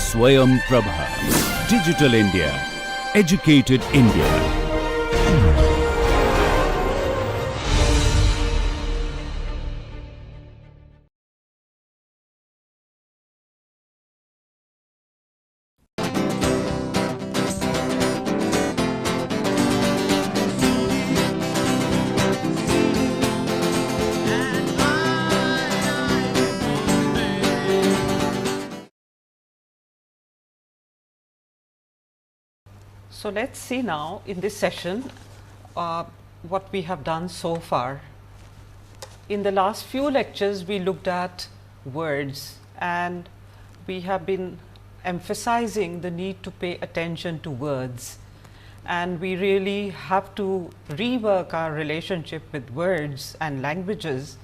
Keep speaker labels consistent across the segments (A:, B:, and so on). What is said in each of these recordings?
A: Swayam Prabha. Digital India. Educated India.
B: So, let us see now in this session what we have done so far. In the last few lectures, we looked at words and we have been emphasizing the need to pay attention to words, and we really have to rework our relationship with words and languages,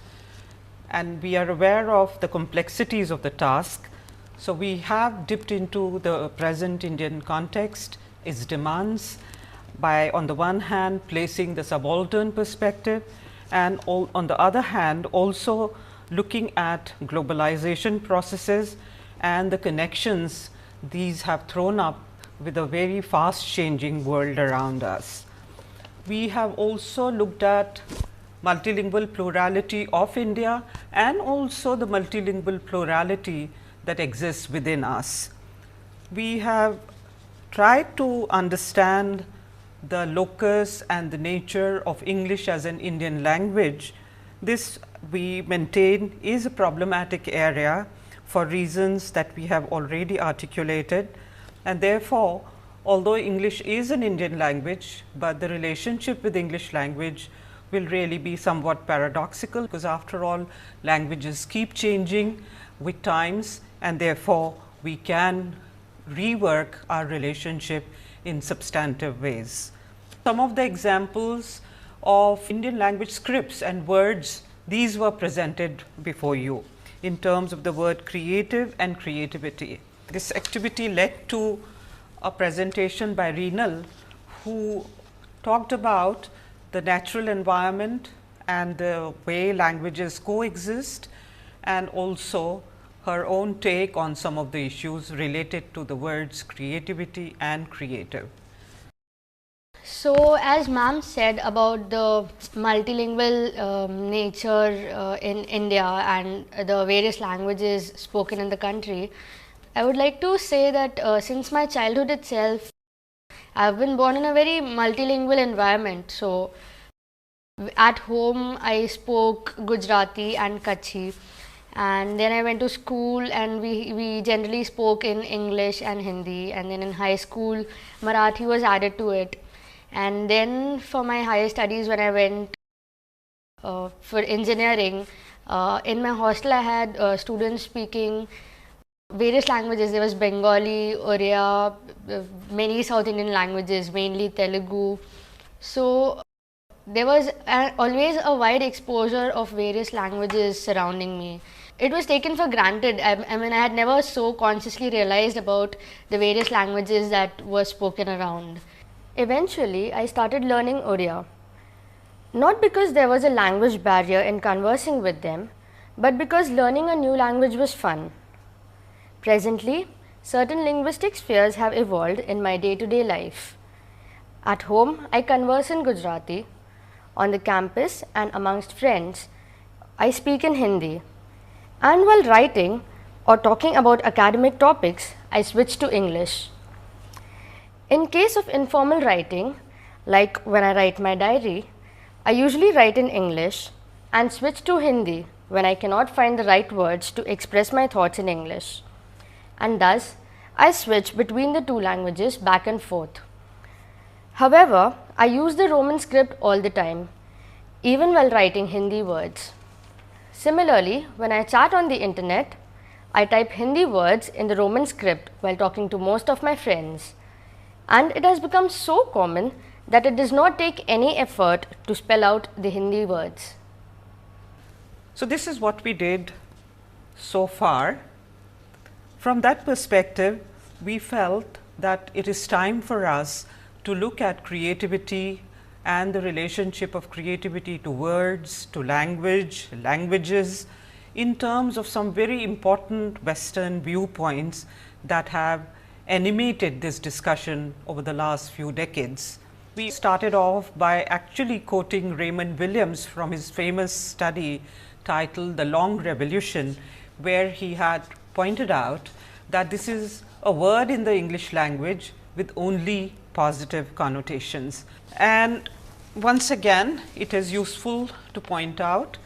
B: and we are aware of the complexities of the task. So, we have dipped into the present Indian context, its demands, by on the one hand placing the subaltern perspective, and on the other hand also looking at globalization processes and the connections these have thrown up with a very fast changing world around us. We have also looked at multilingual plurality of India and also the multilingual plurality that exists within us. We have tried to understand the locus and the nature of English as an Indian language. This we maintain is a problematic area for reasons that we have already articulated, and therefore, although English is an Indian language, but the relationship with English language will really be somewhat paradoxical, because after all languages keep changing with times, and therefore, we can rework our relationship in substantive ways. Some of the examples of Indian language scripts and words, these were presented before you in terms of the word creative and creativity. This activity led to a presentation by Reenal, who talked about the natural environment and the way languages coexist, and also her own take on some of the issues related to the words creativity and creative.
C: So, as ma'am said about the multilingual nature in India and the various languages spoken in the country, I would like to say that since my childhood itself, I have been born in a very multilingual environment. So, at home I spoke Gujarati and Kutchi, and then I went to school and we generally spoke in English and Hindi, and then in high school Marathi was added to it. And then for my higher studies, when I went for engineering, in my hostel I had students speaking various languages. There was Bengali, Oriya, many South Indian languages, mainly Telugu. So there was always a wide exposure of various languages surrounding me. It was taken for granted. I mean, I had never so consciously realized about the various languages that were spoken around. Eventually, I started learning Oriya, not because there was a language barrier in conversing with them, but because learning a new language was fun. Presently, certain linguistic spheres have evolved in my day-to-day life. At home, I converse in Gujarati. On the campus and amongst friends, I speak in Hindi. And while writing or talking about academic topics, I switch to English. In case of informal writing, like when I write my diary, I usually write in English and switch to Hindi when I cannot find the right words to express my thoughts in English. And thus, I switch between the two languages back and forth. However, I use the Roman script all the time, even while writing Hindi words. Similarly, when I chat on the internet, I type Hindi words in the Roman script while talking to most of my friends. And it has become so common that it does not take any effort to spell out the Hindi words.
B: So, this is what we did so far. From that perspective, we felt that it is time for us to look at creativity and the relationship of creativity to words, to language, languages in terms of some very important Western viewpoints that have animated this discussion over the last few decades. We started off by actually quoting Raymond Williams from his famous study titled The Long Revolution, where he had pointed out that this is a word in the English language with only positive connotations. And once again, it is useful to point out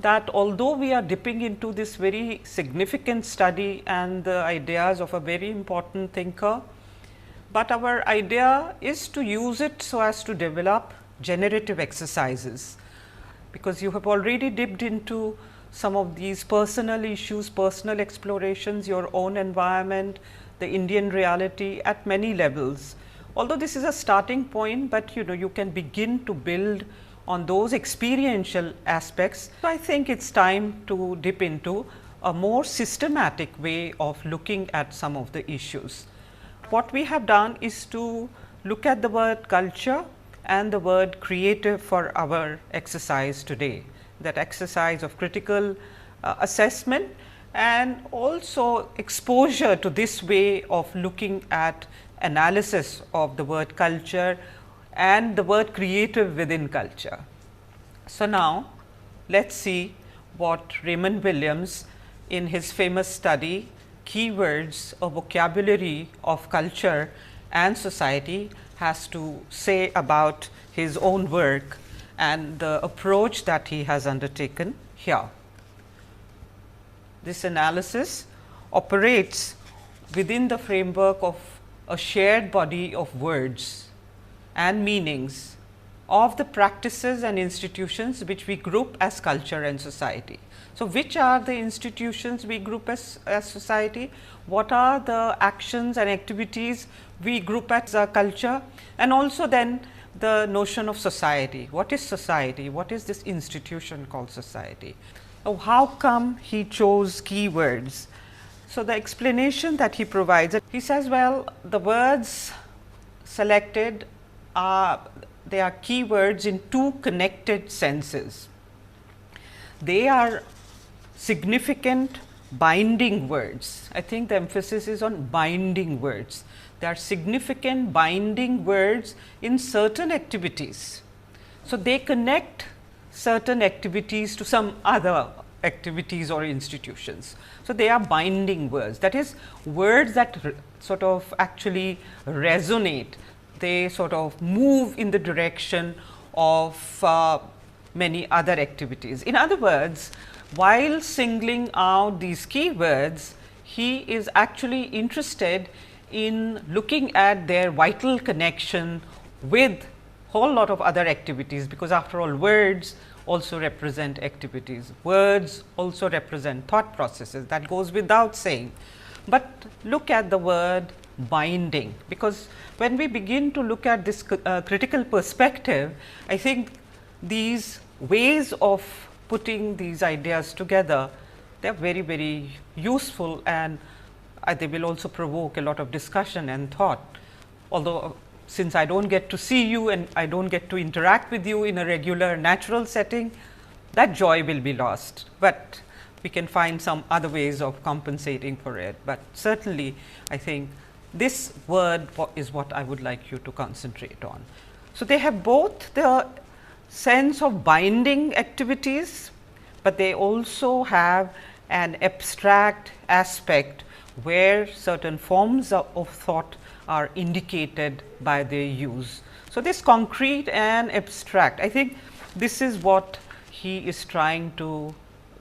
B: that although we are dipping into this very significant study and the ideas of a very important thinker, but our idea is to use it so as to develop generative exercises, because you have already dipped into some of these personal issues, personal explorations, your own environment, the Indian reality at many levels. Although this is a starting point, but you can begin to build on those experiential aspects. So, I think it is time to dip into a more systematic way of looking at some of the issues. What we have done is to look at the word culture and the word creative for our exercise today, that exercise of critical assessment and also exposure to this way of looking at analysis of the word culture and the word creative within culture. So, now let us see what Raymond Williams in his famous study Keywords, a Vocabulary of Culture and Society has to say about his own work and the approach that he has undertaken here. This analysis operates within the framework of a shared body of words and meanings of the practices and institutions which we group as culture and society. So, which are the institutions we group as society? What are the actions and activities we group as culture? And also then the notion of society. What is society? What is this institution called society? How come he chose keywords? So, the explanation that he provides, he says, well, the words selected are, they are keywords in two connected senses. They are significant binding words. I think the emphasis is on binding words. They are significant binding words in certain activities. So, they connect certain activities to some other activities or institutions. So, they are binding words, that is words that sort of actually resonate, they sort of move in the direction of many other activities. In other words, while singling out these keywords, he is actually interested in looking at their vital connection with whole lot of other activities, because after all words also represent activities, words also represent thought processes, that goes without saying. But look at the word binding, because when we begin to look at this critical perspective, I think these ways of putting these ideas together, they are very, very useful, and they will also provoke a lot of discussion and thought. Although, since I do not get to see you and I do not get to interact with you in a regular natural setting, that joy will be lost, but we can find some other ways of compensating for it. But certainly, I think this word is what I would like you to concentrate on. So, they have both the sense of binding activities, but they also have an abstract aspect where certain forms of thought are indicated by their use. So, this concrete and abstract, I think this is what he is trying to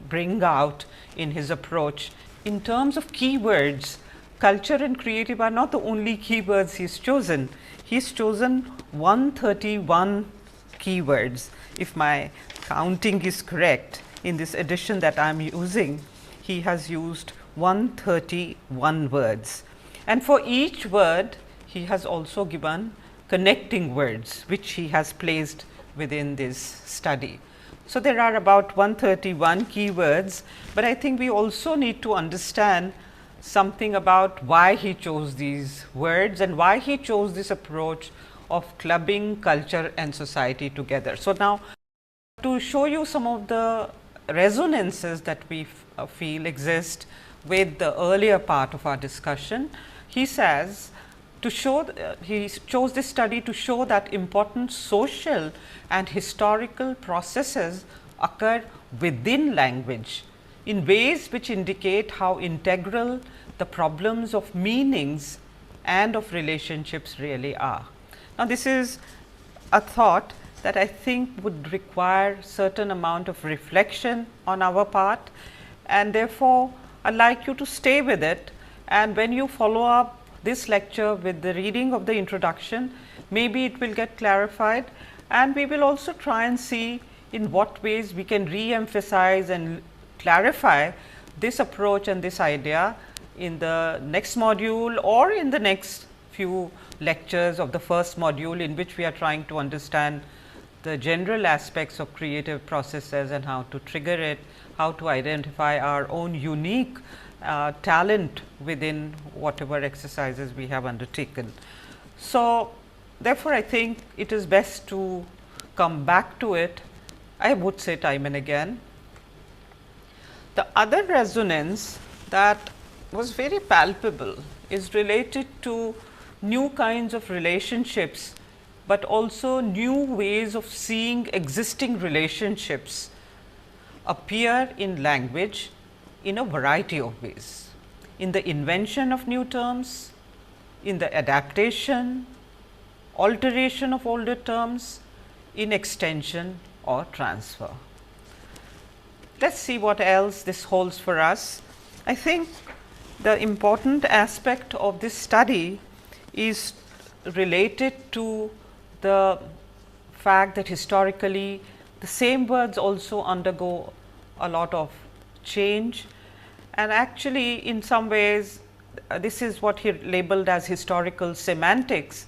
B: bring out in his approach. In terms of keywords, culture and creative are not the only keywords he has chosen. He has chosen 131 keywords. If my counting is correct, in this edition that I am using, he has used 131 words. And for each word, he has also given connecting words, which he has placed within this study. So, there are about 131 keywords, but I think we also need to understand something about why he chose these words and why he chose this approach of clubbing culture and society together. So, now to show you some of the resonances that we feel exist with the earlier part of our discussion. He says to show, he chose this study to show that important social and historical processes occur within language in ways which indicate how integral the problems of meanings and of relationships really are. Now, this is a thought that I think would require certain amount of reflection on our part, and therefore, I would like you to stay with it, and when you follow up this lecture with the reading of the introduction, maybe it will get clarified, and we will also try and see in what ways we can re-emphasize and clarify this approach and this idea in the next module or in the next few lectures of the first module, in which we are trying to understand the general aspects of creative processes and how to trigger it, how to identify our own unique talent within whatever exercises we have undertaken. So, therefore, I think it is best to come back to it, I would say time and again. The other resonance that was very palpable is related to new kinds of relationships, but also new ways of seeing existing relationships appear in language in a variety of ways, in the invention of new terms, in the adaptation, alteration of older terms, in extension or transfer. Let us see what else this holds for us. I think the important aspect of this study is related to the fact that historically the same words also undergo a lot of change, and actually in some ways this is what he labeled as historical semantics,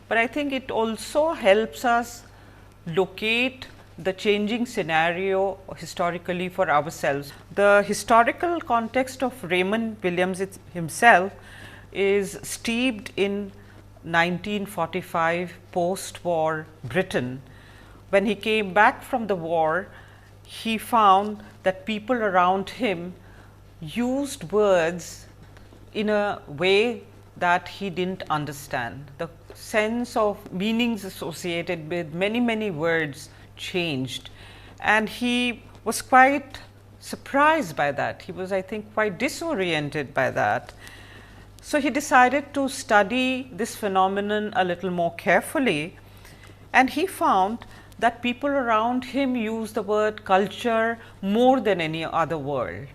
B: but I think it also helps us locate the changing scenario historically for ourselves. The historical context of Raymond Williams himself is steeped in 1945 post-war Britain. When he came back from the war, he found that people around him used words in a way that he did not understand. The sense of meanings associated with many words changed, and he was quite surprised by that. He was, I think, quite disoriented by that. So, he decided to study this phenomenon a little more carefully, and he found that people around him use the word culture more than any other word.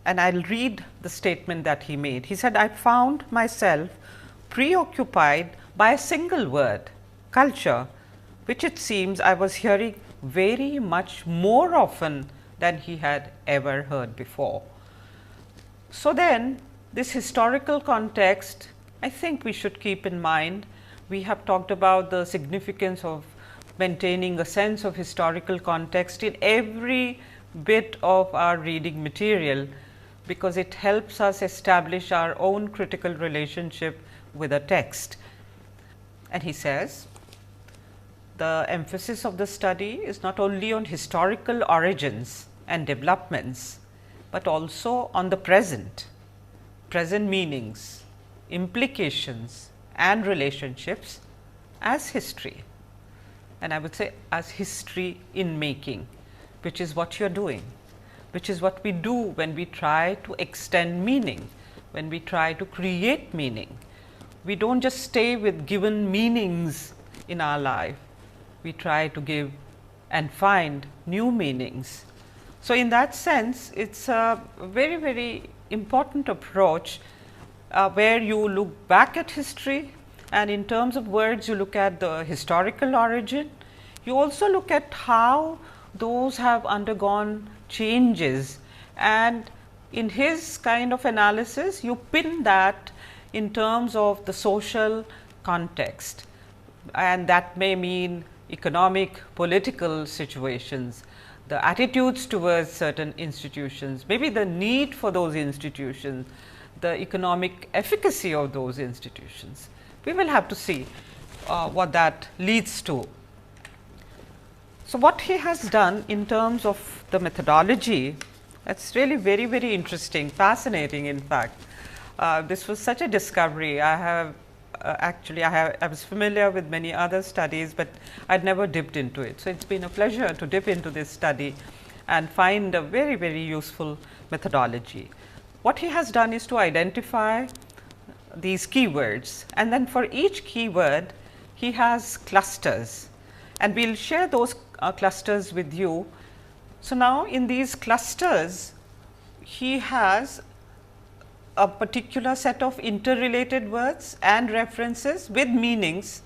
B: And I will read the statement that he made. He said, "I found myself preoccupied by a single word, culture, which it seems I was hearing very much more often than he had ever heard before." So, then this historical context, I think we should keep in mind. We have talked about the significance of maintaining a sense of historical context in every bit of our reading material, because it helps us establish our own critical relationship with a text. And he says, the emphasis of the study is not only on historical origins and developments, but also on the present meanings, implications and relationships as history, and I would say as history in making, which is what you are doing, which is what we do when we try to extend meaning, when we try to create meaning. We do not just stay with given meanings in our life, we try to give and find new meanings. So, in that sense, it is a very important approach where you look back at history, and in terms of words you look at the historical origin. You also look at how those have undergone changes, and in his kind of analysis you pin that in terms of the social context, and that may mean economic, political situations, the attitudes towards certain institutions, maybe the need for those institutions, the economic efficacy of those institutions. We will have to see what that leads to. So, what he has done in terms of the methodology That's really very, very interesting, fascinating in fact. This was such a discovery. I was familiar with many other studies, but I'd never dipped into it. So, it's been a pleasure to dip into this study and find a very, very useful methodology. What he has done is to identify these keywords, and then for each keyword he has clusters, and we will share those clusters with you. So, now in these clusters he has a particular set of interrelated words and references with meanings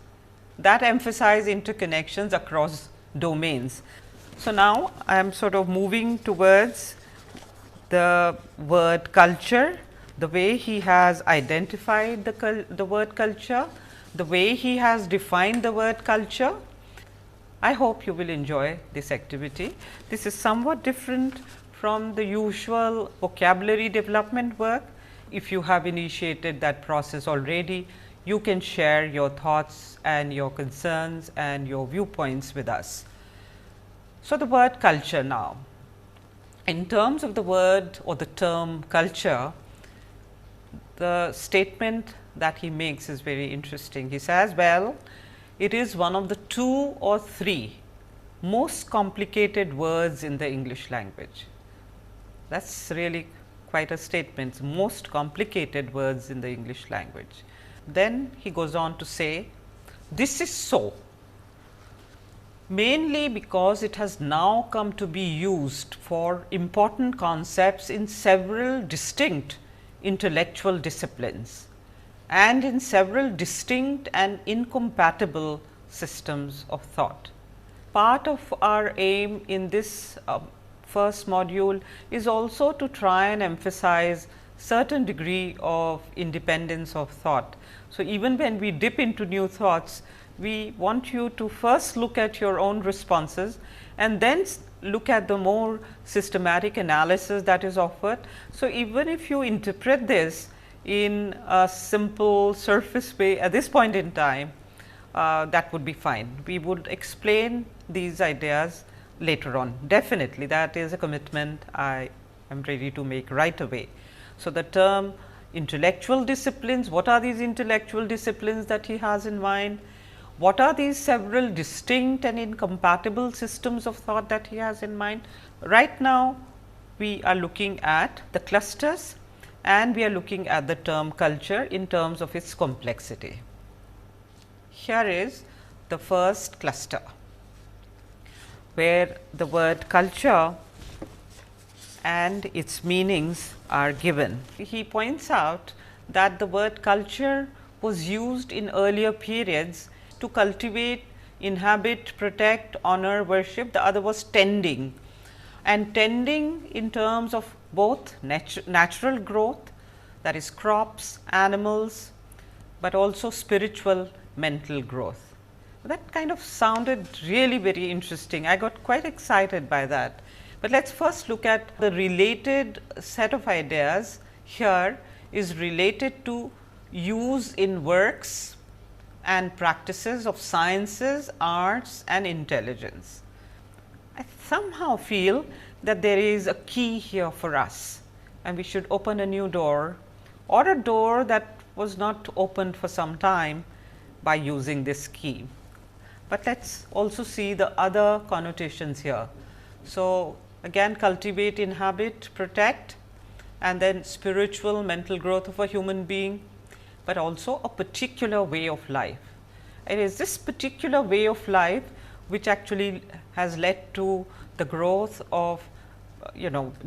B: that emphasize interconnections across domains. So, now I am sort of moving towards the word culture, the way he has identified the word culture, the way he has defined the word culture. I hope you will enjoy this activity. This is somewhat different from the usual vocabulary development work. If you have initiated that process already, you can share your thoughts and your concerns and your viewpoints with us. So, the word culture now. In terms of the word or the term culture, the statement that he makes is very interesting. He says, well, it is one of the 2 or 3 most complicated words in the English language. That is really quite a statement, most complicated words in the English language. Then he goes on to say, this is so, mainly because it has now come to be used for important concepts in several distinct intellectual disciplines and in several distinct and incompatible systems of thought. Part of our aim in this first module is also to try and emphasize certain degree of independence of thought. So, even when we dip into new thoughts, we want you to first look at your own responses and then look at the more systematic analysis that is offered. So, even if you interpret this in a simple surface way at this point in time, that would be fine. We would explain these ideas later on. Definitely, that is a commitment I am ready to make right away. So, the term intellectual disciplines, what are these intellectual disciplines that he has in mind? What are these several distinct and incompatible systems of thought that he has in mind? Right now, we are looking at the clusters and we are looking at the term culture in terms of its complexity. Here is the first cluster, where the word culture and its meanings are given. He points out that the word culture was used in earlier periods to cultivate, inhabit, protect, honor, worship. The other was tending, and tending in terms of both natural growth, that is crops, animals, but also spiritual mental growth. That kind of sounded really very interesting. I got quite excited by that. But let us first look at the related set of ideas. Here is related to use in works and practices of sciences, arts and intelligence. I somehow feel that there is a key here for us, and we should open a new door or a door that was not opened for some time by using this key. But let us also see the other connotations here. So, again cultivate, inhabit, protect, and then spiritual mental growth of a human being, but also a particular way of life. It is this particular way of life which actually has led to the growth of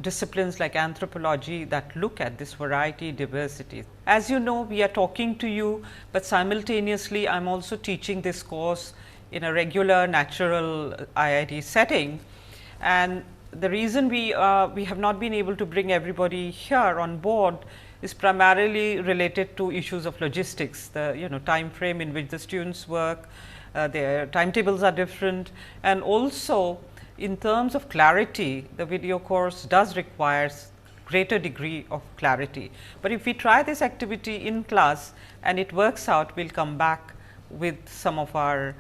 B: disciplines like anthropology that look at this variety, diversity. As you know, we are talking to you, but simultaneously I am also teaching this course in a regular natural IIT setting, and the reason we have not been able to bring everybody here on board is primarily related to issues of logistics, the time frame in which the students work, their timetables are different, and also in terms of clarity, the video course does require greater degree of clarity. But if we try this activity in class and it works out, we will come back with some of our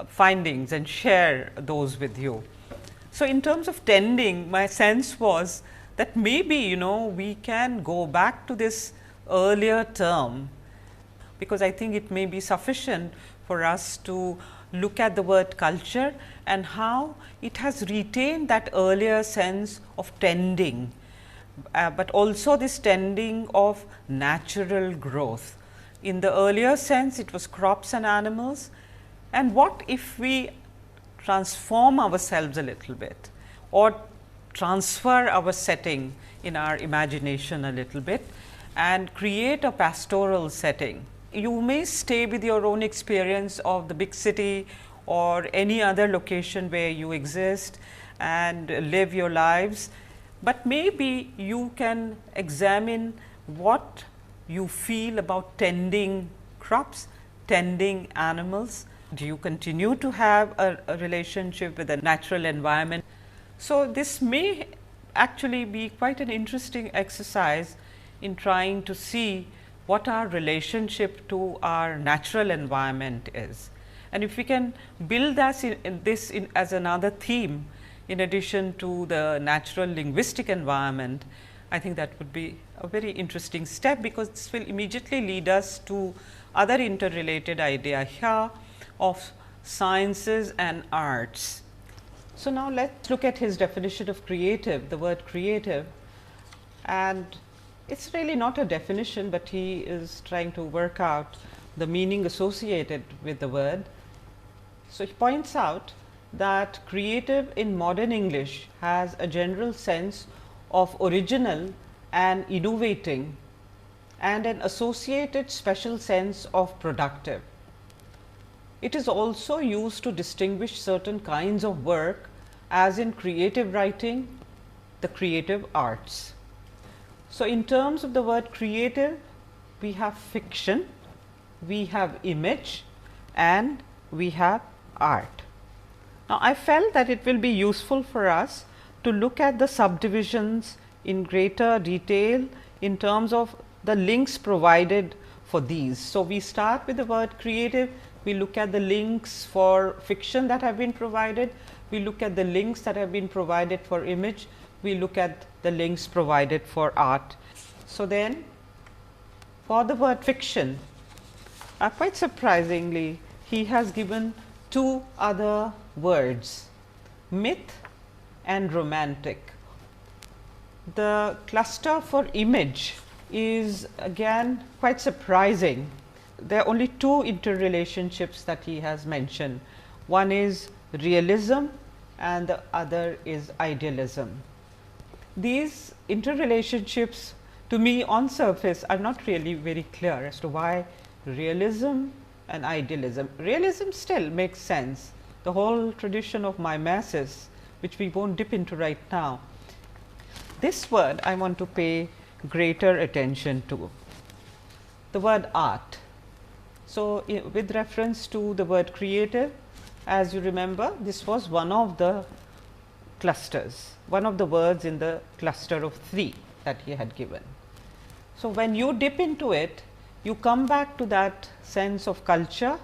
B: findings and share those with you. So, in terms of tending, my sense was that maybe we can go back to this earlier term, because I think it may be sufficient for us to look at the word culture and how it has retained that earlier sense of tending, but also this tending of natural growth. In the earlier sense, it was crops and animals, and what if we transform ourselves a little bit or transfer our setting in our imagination a little bit and create a pastoral setting. You may stay with your own experience of the big city or any other location where you exist and live your lives, but maybe you can examine what you feel about tending crops, tending animals. Do you continue to have a relationship with the natural environment? So, this may actually be quite an interesting exercise in trying to see what our relationship to our natural environment is. And if we can build this as another theme in addition to the natural linguistic environment, I think that would be a very interesting step, because this will immediately lead us to other interrelated idea here of sciences and arts. So, now let us look at his definition of creative, the word creative, and it is really not a definition, but he is trying to work out the meaning associated with the word. So, he points out that creative in modern English has a general sense of original and innovating, and an associated special sense of productive. It is also used to distinguish certain kinds of work, as in creative writing, the creative arts. So, in terms of the word creative, we have fiction, we have image, and we have art. Now, I felt that it will be useful for us to look at the subdivisions in greater detail in terms of the links provided for these. So, we start with the word creative, we look at the links for fiction that have been provided, we look at the links that have been provided for image, we look at the links provided for art. So, then for the word fiction, quite surprisingly, he has given two other words, myth and romantic. The cluster for image is again quite surprising. There are only two interrelationships that he has mentioned. One is realism and the other is idealism. These interrelationships, to me on surface, are not really very clear as to why realism and idealism. Realism still makes sense. The whole tradition of mimesis, which we won't dip into right now. This word I want to pay greater attention to, the word art. So, with reference to the word creative, as you remember, this was one of the clusters, one of the words in the cluster of three that he had given. So, when you dip into it, you come back to that sense of culture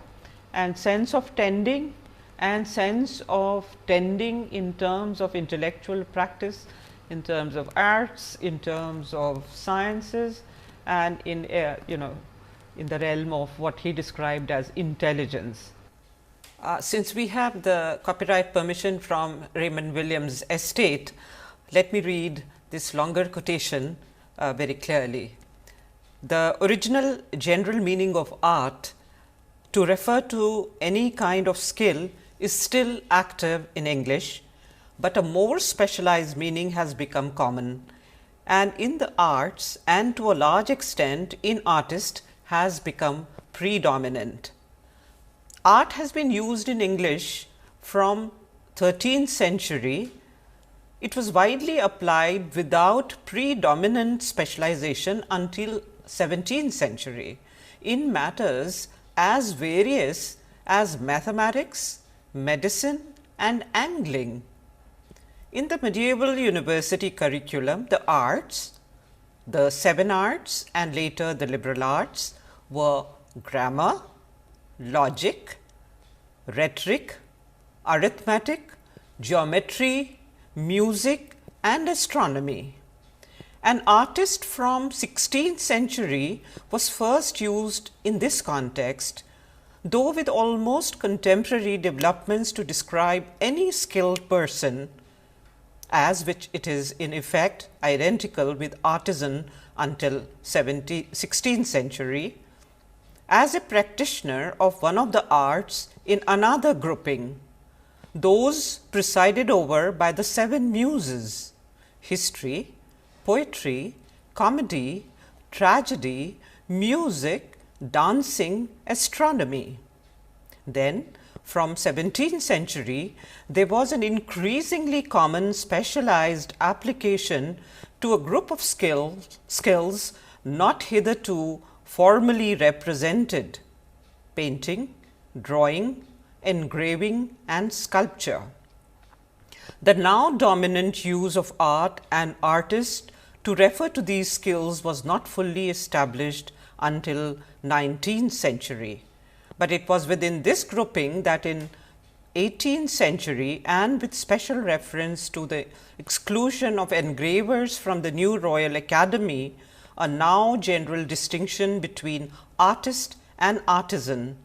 B: and sense of tending and sense of tending in terms of intellectual practice, in terms of arts, in terms of sciences, and in in the realm of what he described as intelligence. Since we have the copyright permission from Raymond Williams' estate, let me read this longer quotation very clearly. The original general meaning of art, to refer to any kind of skill, is still active in English, but a more specialized meaning has become common, and in the arts and to a large extent in artists has become predominant. Art has been used in English from 13th century. It was widely applied without predominant specialization until 17th century in matters as various as mathematics, medicine and angling. In the medieval university curriculum, the arts, the 7 arts and later the liberal arts were grammar, logic, rhetoric, arithmetic, geometry, music and astronomy. An artist from 16th century was first used in this context, though with almost contemporary developments to describe any skilled person, as which it is in effect identical with artisan until 16th century, as a practitioner of one of the arts in another grouping, those presided over by the 7 muses: history, poetry, comedy, tragedy, music, dancing, astronomy. Then, from 17th century, there was an increasingly common specialized application to a group of skills not hitherto formally represented: painting, drawing, engraving and sculpture. The now dominant use of art and artist to refer to these skills was not fully established until 19th century, but it was within this grouping that in 18th century, and with special reference to the exclusion of engravers from the new Royal Academy, a now general distinction between artist and artisan,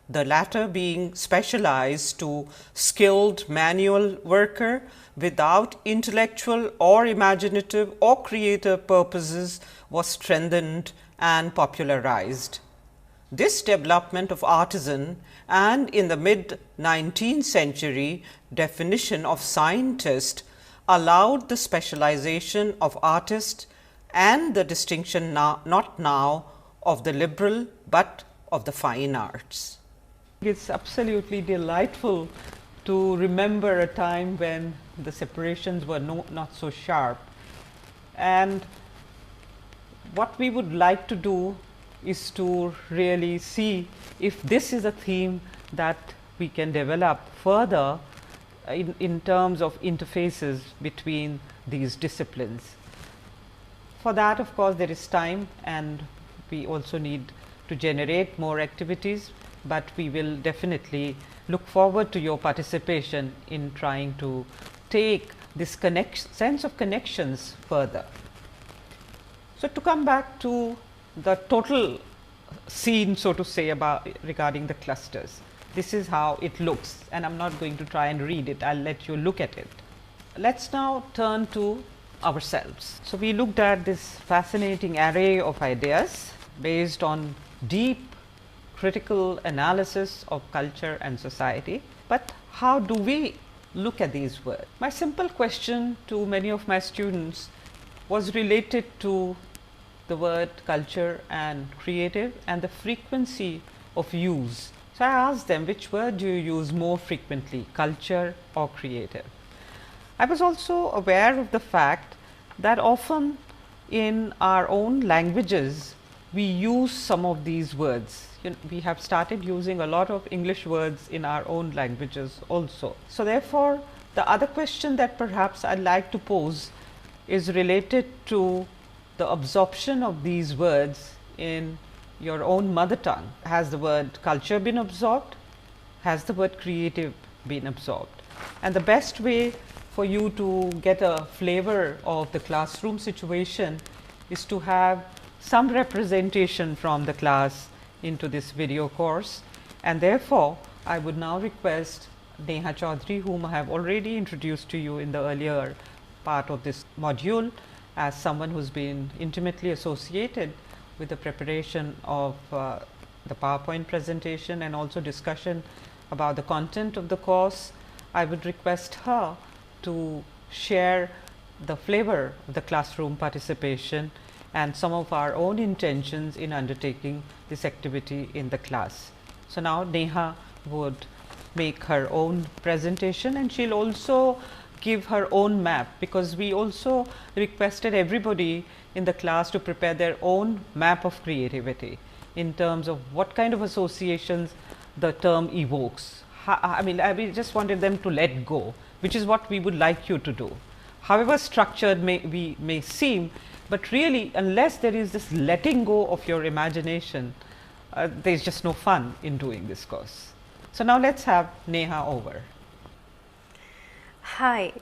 B: the latter being specialized to skilled manual worker without intellectual or imaginative or creative purposes, was strengthened and popularized. This development of artisan and in the mid 19th century definition of scientist allowed the specialization of artist and the distinction not now of the liberal, but of the fine arts.
D: It's absolutely delightful to remember a time when the separations were not so sharp, and what we would like to do is to really see if this is a theme that we can develop further in terms of interfaces between these disciplines. For that, of course, there is time, and we also need to generate more activities, but we will definitely look forward to your participation in trying to take this sense of connections further. So, to come back to the total scene, so to say, regarding the clusters, this is how it looks, and I am not going to try and read it, I will let you look at it. Let us now turn to ourselves. So, we looked at this fascinating array of ideas based on deep critical analysis of culture and society, but how do we look at these words? My simple question to many of my students was related to the word culture and creative and the frequency of use. So, I asked them, which word do you use more frequently, culture or creative? I was also aware of the fact that often in our own languages we use some of these words. We have started using a lot of English words in our own languages also. So, therefore, the other question that perhaps I would like to pose is related to the absorption of these words in your own mother tongue. Has the word culture been absorbed? Has the word creative been absorbed? And the best way for you to get a flavor of the classroom situation is to have some representation from the class into this video course, and therefore, I would now request Neha Chaudhary, whom I have already introduced to you in the earlier part of this module, as someone who has been intimately associated with the preparation of the PowerPoint presentation and also discussion about the content of the course. I would request her to share the flavor of the classroom participation and some of our own intentions in undertaking this activity in the class. So, now Neha would make her own presentation, and she will also give her own map, because we also requested everybody in the class to prepare their own map of creativity in terms of what kind of associations the term evokes. We just wanted them to let go, which is what we would like you to do. However structured we may seem, but really unless there is this letting go of your imagination, there is just no fun in doing this course. So, now let us have Neha over.
E: Hi.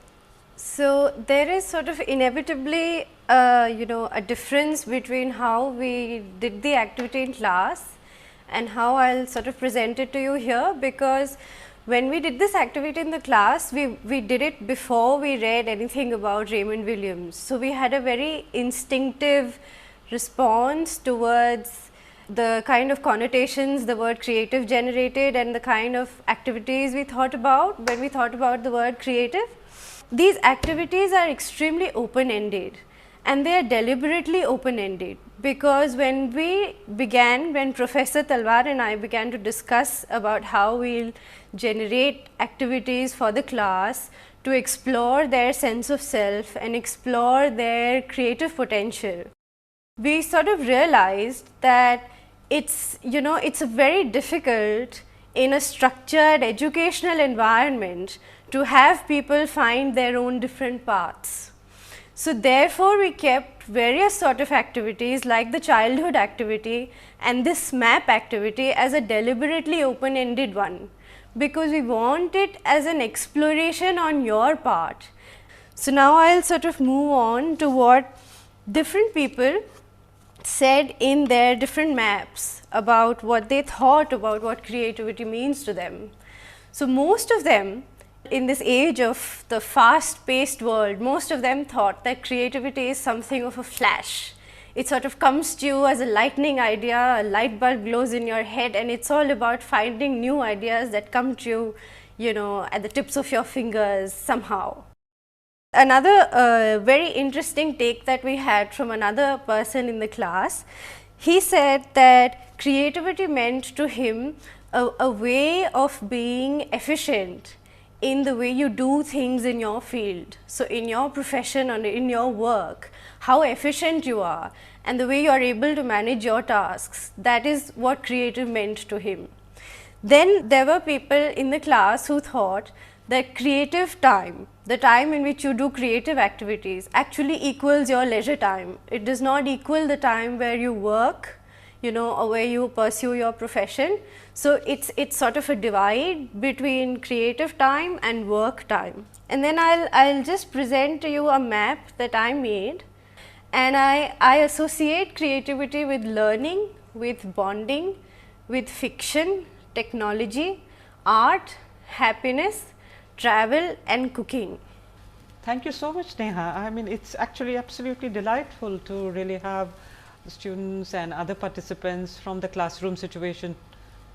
E: So, there is sort of inevitably a difference between how we did the activity in class and how I'll sort of present it to you here, because when we did this activity in the class, we did it before we read anything about Raymond Williams. So, we had a very instinctive response towards the kind of connotations the word creative generated and the kind of activities we thought about when we thought about the word creative. These activities are extremely open-ended, and they are deliberately open-ended, because when Professor Talwar and I began to discuss about how we will generate activities for the class to explore their sense of self and explore their creative potential, we sort of realized that it's very difficult in a structured educational environment to have people find their own different paths. So, therefore, we kept various sort of activities like the childhood activity and this map activity as a deliberately open-ended one, because we want it as an exploration on your part. So, now I will sort of move on to what different people said in their different maps about what they thought about what creativity means to them. So, most of them, in this age of the fast paced world, most of them thought that creativity is something of a flash. It sort of comes to you as a lightning idea, a light bulb glows in your head, and it's all about finding new ideas that come to you, at the tips of your fingers somehow. Another very interesting take that we had from another person in the class, he said that creativity meant to him a way of being efficient in the way you do things in your field. So, in your profession or in your work, how efficient you are and the way you are able to manage your tasks, that is what creative meant to him. Then there were people in the class who thought that creative time, the time in which you do creative activities, actually equals your leisure time. It does not equal the time where you work, or where you pursue your profession. So, it's sort of a divide between creative time and work time. And then I'll just present to you a map that I made, and I associate creativity with learning, with bonding, with fiction, technology, art, happiness, travel and cooking.
B: Thank you so much, Neha. I mean, it's actually absolutely delightful to really have students and other participants from the classroom situation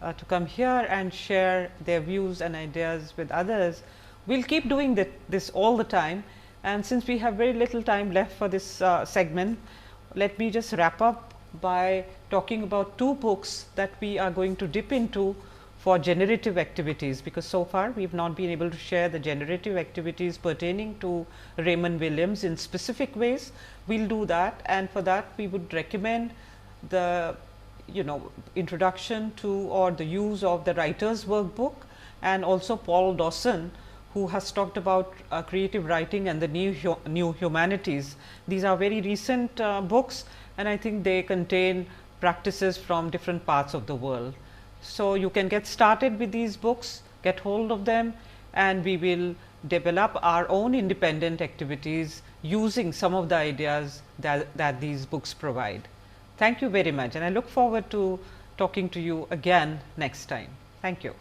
B: to come here and share their views and ideas with others. We'll keep doing this all the time, and since we have very little time left for this segment, let me just wrap up by talking about two books that we are going to dip into for generative activities, because so far we have not been able to share the generative activities pertaining to Raymond Williams in specific ways. We will do that, and for that we would recommend the introduction to or the use of the writer's workbook, and also Paul Dawson, who has talked about creative writing and the new humanities. These are very recent books, and I think they contain practices from different parts of the world. So, you can get started with these books, get hold of them, and we will develop our own independent activities using some of the ideas that these books provide. Thank you very much, and I look forward to talking to you again next time. Thank you.